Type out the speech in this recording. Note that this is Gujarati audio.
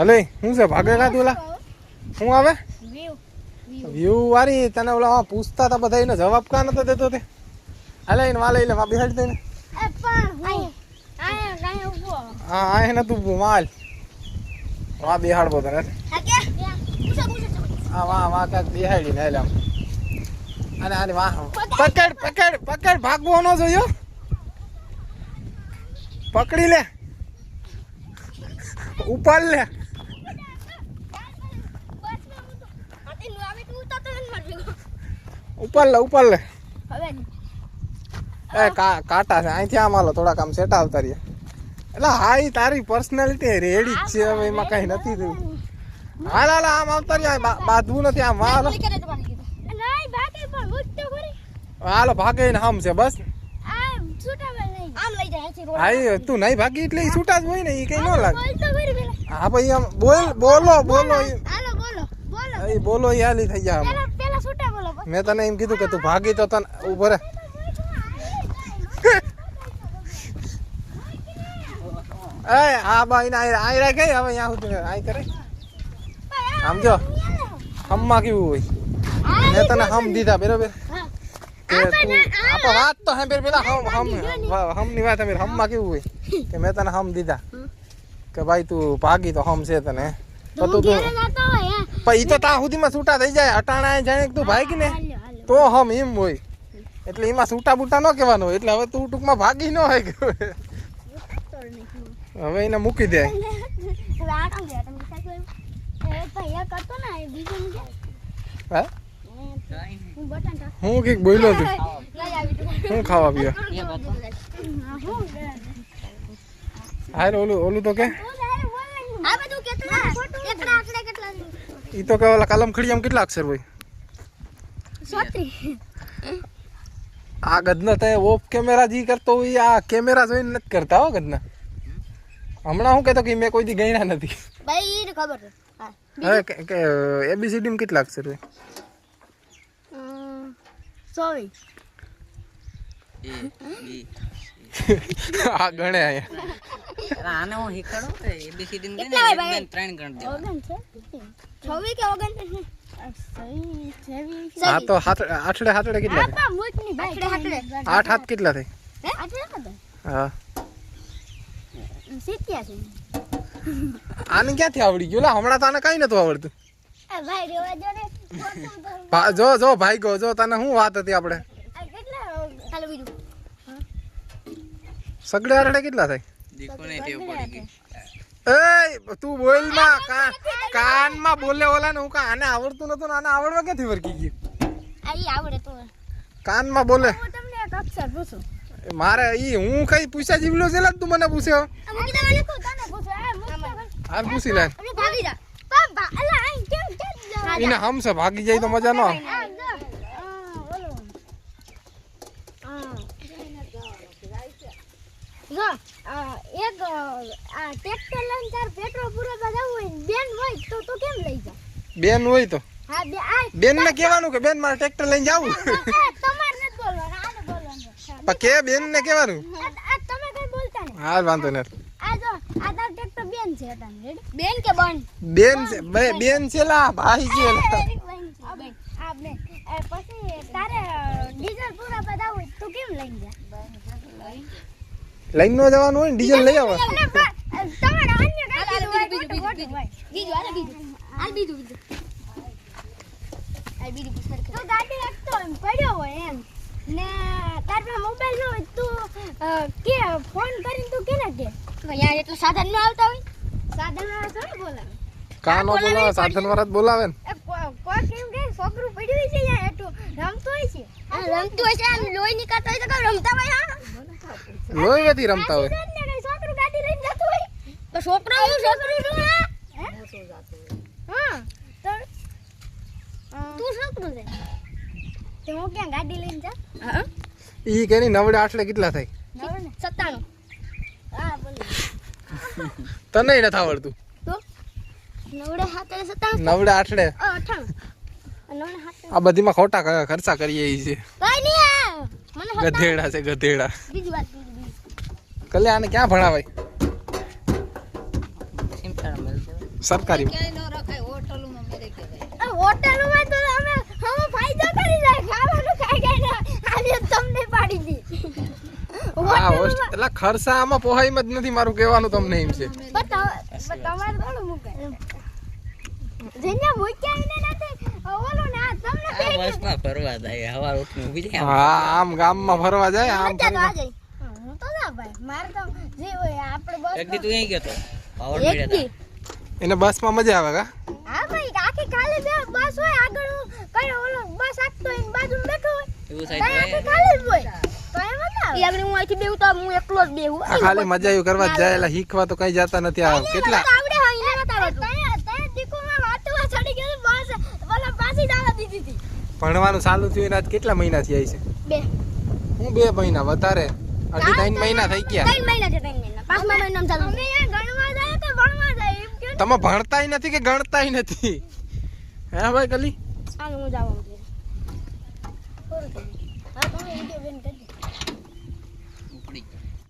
હલે શું છે ભાગેલા તું? શું આવે વ્યૂ વાળી? તને ઓલા પૂછતા હતા બધા, એનો જવાબ કા નતો દેતો તે? હાલે એને વાલે એટલે બિહાડી દઈને. હા આ નતું માલ વા બિહાડવો તને. હા વાહ વાહ કાંક બિહાડી ને આમ. અને આની વાહ પકડ પકડ પકડ, ભાગવો ન જોયો. પકડી લે, ઉપાડ લે. ઉપર લે ઉપર લે. એ કાંટા છે અહીંથી આમ હાલો થોડાક આમ સેટા આવતા રહ્યા. એટલે હા એ તારી પર્સનાલિટી રેડી જ છે, હવે એમાં કઈ નથી થયું. હાલ હાલ આમ આવતા રહ્યા, બાંધવું નથી આમ. હાલો હાલો ભાગે ને આમ છે બસ. હા તું નહીં ભાગી એટલે છૂટા જ હોય ને, એ કઈ ન લાગે. હા ભાઈ આમ બોલ બોલો બોલો બોલો એ હાલી થઈ જાય. મેં તને એમ કીધું કે તું ભાગી તો તને ઉભો રે. હા ભાઈ આયરા ગઈ હવે અહીંયા સુધી આય કરે. આમ જો હમમાં કેવું હોય, મેં તને હમ દીધા બરોબર. વાત તો હે પેલા હમ ની વાત હમમાં કેવું હોય કે મેં તને હમ દીધા કે ભાઈ તું ભાગી તો હમ છે તને. તો તું ઈ તો ત્યાં સુધીમાં છૂટા થઈ જાય. અટાણા જાણે તું ભાગી ને તો હમ એમ હોય, એટલે એમાં છૂટા બૂટા ન કહેવાનું હોય. એટલે હવે તું ટૂંકમાં ભાગી ન હોય. હવે એને મૂકી દે. હું કઈક બોલ્યો તું? હું ખાવા પીવા હાર ઓલું તો કે ઈ તો કે ઓલા કલમ ખડીયામાં કેટલા અક્ષર હોય? આ ગદના તે ઓફ કેમેરા જી કરતો હોય, આ કેમેરા જોઈને નથી કરતા હો ગદના. હમણાં હું કહેતો કે મેં કોઈ દી ગણ્યા નથી. ભાઈ ઈ ખબર છે. હા કે એબીસીડી માં કેટલા અક્ષર હોય? 24. આ ગણે આયા. આને હું શીખવાડું કે એબીસીડી ને 1 2 3 ગણ દે. 26 કે 29? હા તો આઠડે કેટલા થાય? 8 હાથ કેટલા થાય? હા આને ક્યાંથી આવડી ગયું? હમણાં તને કઈ નતું આવડતું. જો જો ભાઈ ગો જો, તને શું વાત હતી આપણે સગડે આરડે કેટલા થાય? એ તું બોલ માં કાન માં બોલે ઓલા ને હું કા આને આવડતું નતું ને આને આવડવા ક્યાંથી વર્કી ગયું? કાન માં બોલે. મારે ઈ હું કઈ પૂછ્યા જીવલો છે તું મને પૂછ્યો? હાર પૂછી લે. એને હમસે ભાગી જાય તો મજા ન આવે. એક ટ્રેક્ટર લઈને તાર પેટ્રોલ પૂરવા જવું હોય, બેન હોય તો તું કેમ લઈ જા? બેન હોય તો હા બેન ને કહેવાનું કે બેન મારે ટ્રેક્ટર લઈને જાવું. તમારે નથી બોલવાનું, આને બોલવાનું. કે બેન ને કહેવાનું. તમે કઈ બોલતા નહીં. હા વાંધો નથી. આ જો આ તાર ટ્રેક્ટર બેન છે તારે. બેન કે બન? બેન છે બેન છે લા ભાઈ છે લા. આ બેન પછી તારે ડીઝલ પૂરા બધાવું તું કેમ લઈને જા? લઈને નો જવાનું હોય ને ડીઝલ લઈ આવો. તમારે અન્ય ગાડી હોય બીજું આલે બીજું તું ગાડી રાખતો એમ પડ્યો હોય એમ ને તાર પાસે મોબાઈલ ન હોય તું કે ફોન કરીને તું કેને કે યાર એટલું સાધન ન આવતા હોય? સાધન વાળા થોડી બોલાવે. કાનો બોલાવે, સાધન વાળા જ બોલાવે ને. કોઈ કેમ કે છોકરું પડ્યું છે યાર એટલું રમતું હોય છે. રમતું હોય છે આમ લોહી નીકળતો હોય તો કઈ રમતા હોય? હા લોહી નથી રમતા હોય. છોકરું ગાડી લઈને જતું હોય તો છોકરો શું હા તો તું છોકરું છે તે હું ક્યાં ગાડી લઈને જા? હા ઈ કેની નવડે આઠડે કેટલા થાય? 97. હા બોલો. તને નથી આવડતું? તો નવડે હાથે 97. નવડે આઠડે 98. નવડે હાથે આ બધીમાં ખોટા ખર્ચા કરીએ ઈ છે. કઈ નહીં મને ગધેડા છે ગધેડા. બીજી વાત કલે આને ક્યાં ભણાવાય? સિમસાડા મળશે. સરકારી ક્યાંય ન રખાય હોટલોમાં મેરે કે ભાઈ આ હોટલમાં તો અમે ફાયદો કરી જાય ખાવાનું ખાઈ ગયા આજે તમને પાડી દી આ હોસ્ટેલ એટલે ખર્ચા આમાં પોહાઈમાં જ નથી મારું કહેવાનું તમને એમ છે તમારે થોડું મુકાય જેને મૂક્યા એને નથી ઓલો ના તમને આ બસમાં ફરવા જાય હવાર ઉઠીને ઊભી જાય હા આમ ગામમાં ફરવા જાય આમ મજા તો આ જાય હું તો ના ભાઈ મારે તો જે હોય આપણે બસ એક દી તું અહીં ગયો તો પાવર મળ્યા હતા એને બસમાં મજા આવે કા હા ભાઈ આખી ખાલી બે બસ હોય આગળ હું કઈ ઓલો બસ આખતો હોય બાજુમાં બેઠો હોય એવું તો સાઈડ આખી ખાલી જ હોય તો એમ ના એ આગળ હું અહીંથી બેહું તો હું એકલો જ બેહું આ ખાલી મજા એવું કરવા જ જાય એટલે શીખવા તો કઈ જતા નથી આ કેટલા આવડે હોય એને નતા આવડતું તને દીકુમાં વાતમાં ચડી ગયો બસ ઓલા પાછી ડાળા દીધી હતી ભણવાનું ચાલુ થયું એના કેટલા મહિના થયા છે બે હું 2 મહિના વધારે 2.5 મહિના થઈ ગયા 3 મહિના છે 3 મહિના પાંચમા મહિનામાં ચાલુ અમે અહીંયા ગણવા જાય કે ભણવા જાય એમ કે તમે ભણતાય નથી કે ગણતાય નથી હે ભાઈ કલી હાલ હું જાઉં છું હા તમે વિડિયો બેન કરી ઉપડી ગયો